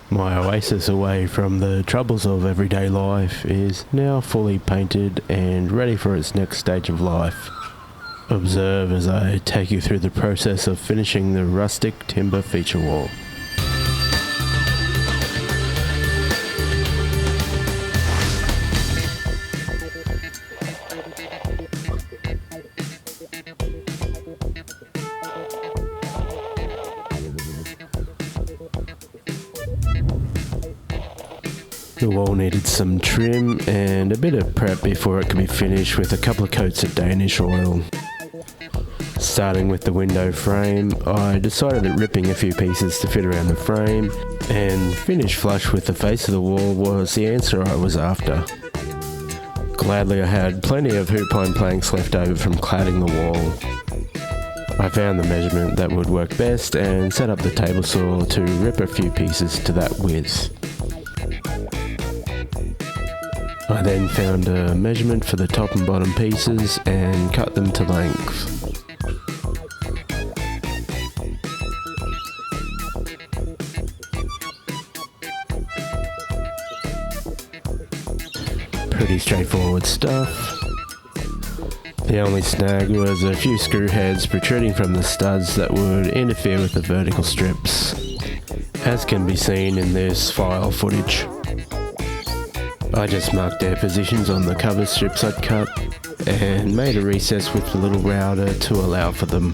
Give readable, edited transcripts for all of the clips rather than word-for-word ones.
My oasis away from the troubles of everyday life is now fully painted and ready for its next stage of life. Observe as I take you through the process of finishing the rustic timber feature wall. The wall needed some trim and a bit of prep before it could be finished with a couple of coats of Danish oil. Starting with the window frame, I decided that ripping a few pieces to fit around the frame and finish flush with the face of the wall was the answer I was after. Gladly I had plenty of hoop pine planks left over from cladding the wall. I found the measurement that would work best and set up the table saw to rip a few pieces to that width. I then found a measurement for the top and bottom pieces and cut them to length. Pretty straightforward stuff. The only snag was a few screw heads protruding from the studs that would interfere with the vertical strips, as can be seen in this file footage. I just marked their positions on the cover strips I'd cut and made a recess with the little router to allow for them.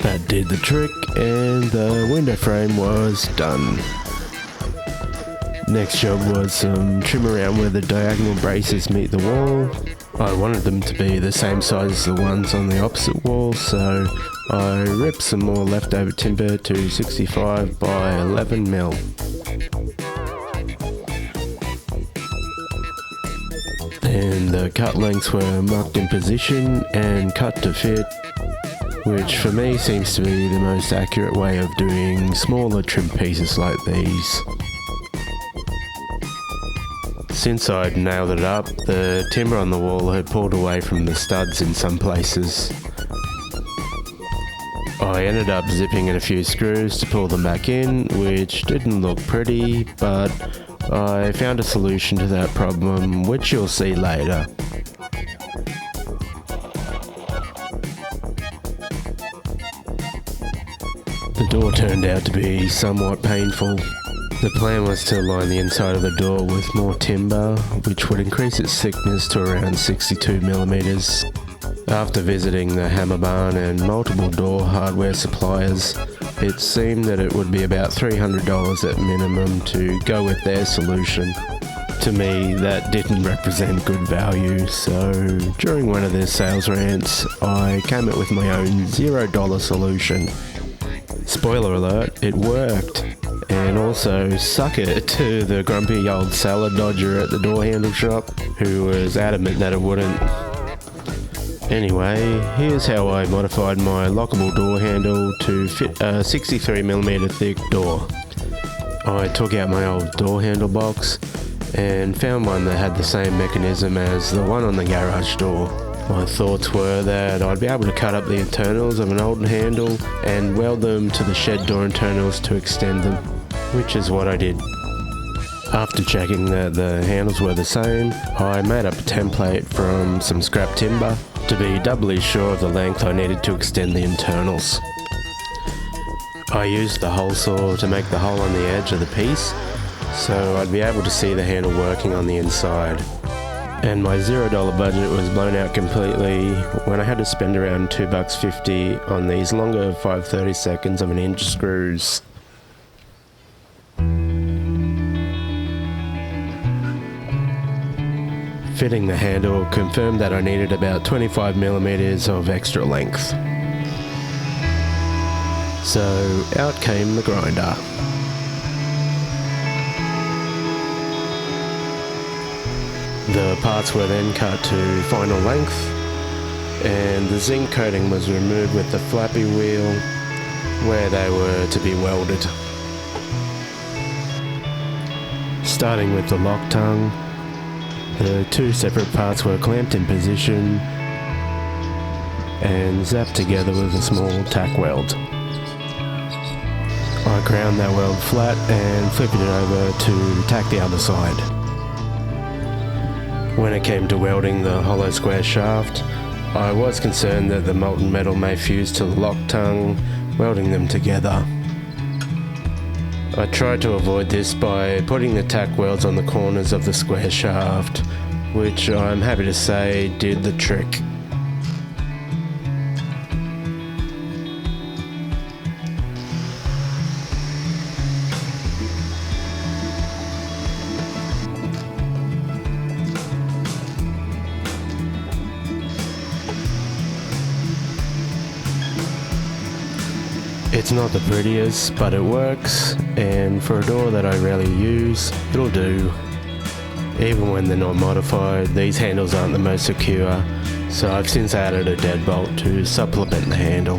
That did the trick and the window frame was done. Next job was some trim around where the diagonal braces meet the wall. I wanted them to be the same size as the ones on the opposite wall, so I ripped some more leftover timber to 65 by 11 mil. And the cut lengths were marked in position and cut to fit, which for me seems to be the most accurate way of doing smaller trim pieces like these. Since I'd nailed it up, the timber on the wall had pulled away from the studs in some places. I ended up zipping in a few screws to pull them back in, which didn't look pretty, but I found a solution to that problem, which you'll see later. The door turned out to be somewhat painful. The plan was to line the inside of the door with more timber, which would increase its thickness to around 62mm. After visiting the hammer barn and multiple door hardware suppliers, it seemed that it would be about $300 at minimum to go with their solution. To me, that didn't represent good value, so during one of their sales rants, I came up with my own $0 solution. Spoiler alert, it worked. And also, suck it to the grumpy old salad dodger at the door handle shop, who was adamant that it wouldn't. Anyway, here's how I modified my lockable door handle to fit a 63mm thick door. I took out my old door handle box and found one that had the same mechanism as the one on the garage door. My thoughts were that I'd be able to cut up the internals of an old handle and weld them to the shed door internals to extend them, which is what I did. After checking that the handles were the same, I made up a template from some scrap timber to be doubly sure of the length I needed to extend the internals. I used the hole saw to make the hole on the edge of the piece, so I'd be able to see the handle working on the inside. And my $0 budget was blown out completely when I had to spend around $2.50 on these longer 5/32 of an inch screws. Fitting the handle confirmed that I needed about 25mm of extra length. So out came the grinder. The parts were then cut to final length, and the zinc coating was removed with the flappy wheel, where they were to be welded. Starting with the lock tongue, the two separate parts were clamped in position and zapped together with a small tack weld. I ground that weld flat and flipped it over to tack the other side. When it came to welding the hollow square shaft, I was concerned that the molten metal may fuse to the lock tongue, welding them together. I tried to avoid this by putting the tack welds on the corners of the square shaft, which I'm happy to say did the trick. It's not the prettiest, but it works, and for a door that I rarely use, it'll do. Even when they're not modified, these handles aren't the most secure, so I've since added a deadbolt to supplement the handle.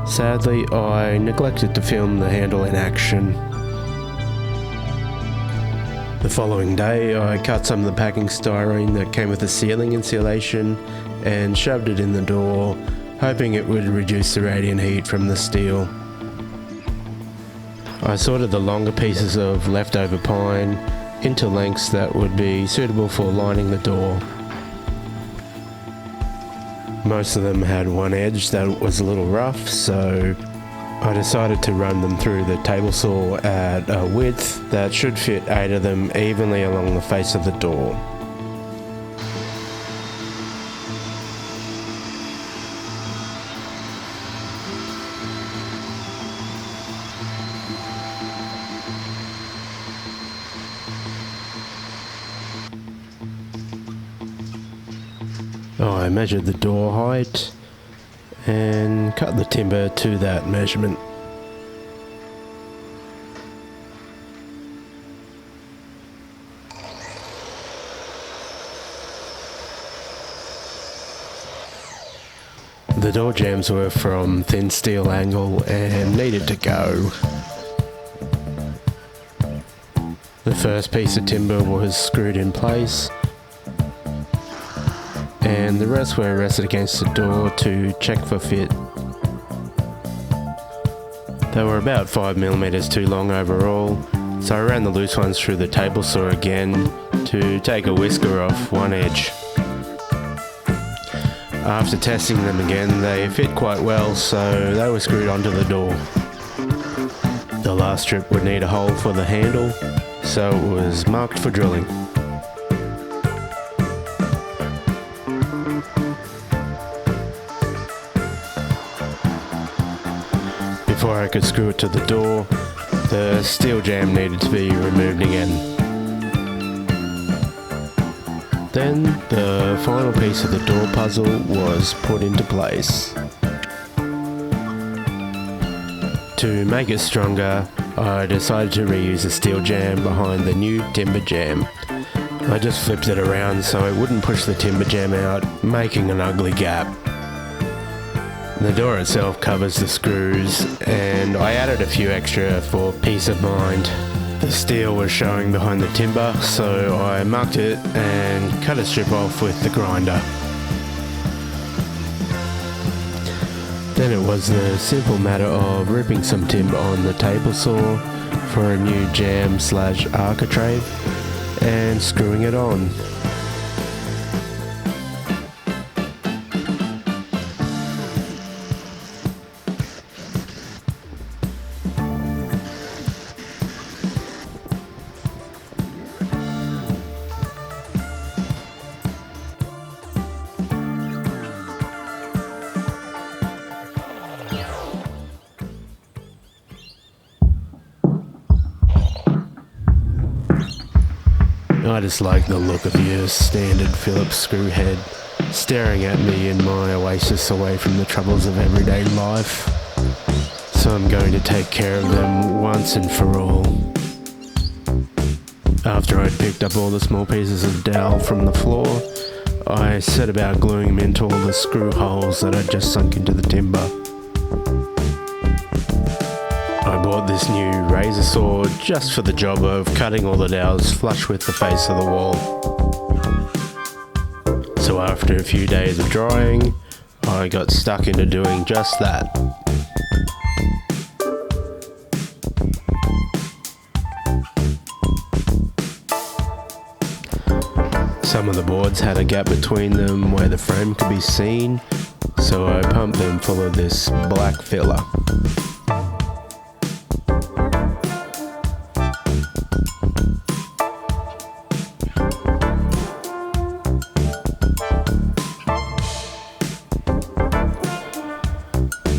Sadly, I neglected to film the handle in action. The following day, I cut some of the packing styrene that came with the ceiling insulation and shoved it in the door, hoping it would reduce the radiant heat from the steel. I sorted the longer pieces of leftover pine into lengths that would be suitable for lining the door. Most of them had one edge that was a little rough, so I decided to run them through the table saw at a width that should fit 8 of them evenly along the face of the door. I measured the door height and cut the timber to that measurement. The door jambs were from thin steel angle and needed to go. The first piece of timber was screwed in place, and the rest were rested against the door to check for fit. They were about 5mm too long overall, so I ran the loose ones through the table saw again to take a whisker off one edge. After testing them again, they fit quite well, so they were screwed onto the door. The last strip would need a hole for the handle, so it was marked for drilling. Before I could screw it to the door, the steel jamb needed to be removed again. Then the final piece of the door puzzle was put into place. To make it stronger, I decided to reuse the steel jamb behind the new timber jamb. I just flipped it around so it wouldn't push the timber jamb out, making an ugly gap. The door itself covers the screws, and I added a few extra for peace of mind. The steel was showing behind the timber, so I marked it and cut a strip off with the grinder. Then it was the simple matter of ripping some timber on the table saw for a new jamb/architrave and screwing it on. I just like the look of your standard Phillips screw head staring at me in my oasis away from the troubles of everyday life. So I'm going to take care of them once and for all. After I'd picked up all the small pieces of dowel from the floor, I set about gluing them into all the screw holes that I'd just sunk into the timber. I bought this new razor saw just for the job of cutting all the dowels flush with the face of the wall. So after a few days of drying, I got stuck into doing just that. Some of the boards had a gap between them where the frame could be seen, so I pumped them full of this black filler.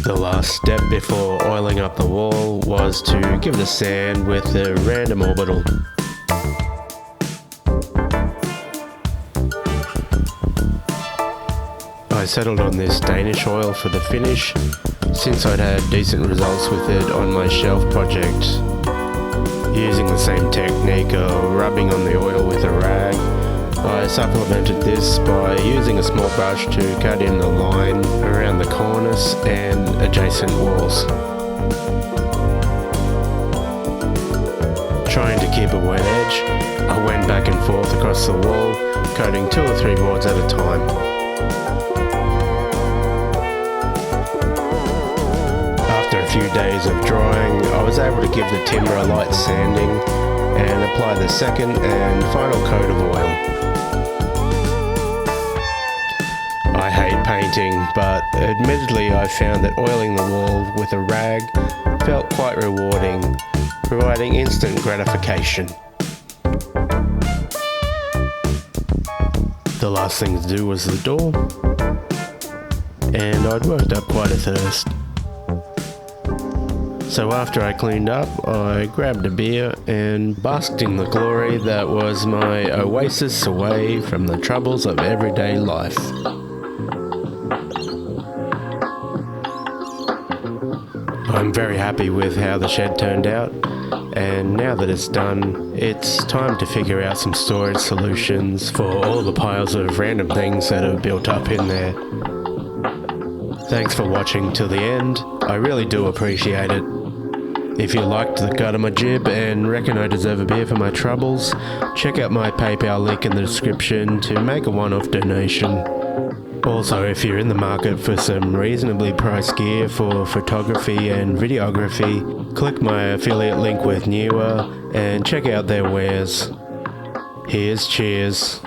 The last step before oiling up the wall was to give it a sand with a random orbital. I settled on this Danish oil for the finish, since I'd had decent results with it on my shelf project. Using the same technique of rubbing on the oil with a rag, I supplemented this by using a small brush to cut in the line around the cornice and adjacent walls. Trying to keep a wet edge, I went back and forth across the wall, coating 2 or 3 boards at a time. After a few days of drying, I was able to give the timber a light sanding and apply the second and final coat of oil. I hate painting, but admittedly I found that oiling the wall with a rag felt quite rewarding, providing instant gratification. The last thing to do was the door, and I'd worked up quite a thirst. So after I cleaned up, I grabbed a beer and basked in the glory that was my oasis away from the troubles of everyday life. I'm very happy with how the shed turned out, and now that it's done, it's time to figure out some storage solutions for all the piles of random things that have built up in there. Thanks for watching till the end, I really do appreciate it. If you liked the cut of my jib and reckon I deserve a beer for my troubles, check out my PayPal link in the description to make a one-off donation. Also, if you're in the market for some reasonably priced gear for photography and videography, click my affiliate link with Newer and check out their wares. Here's cheers.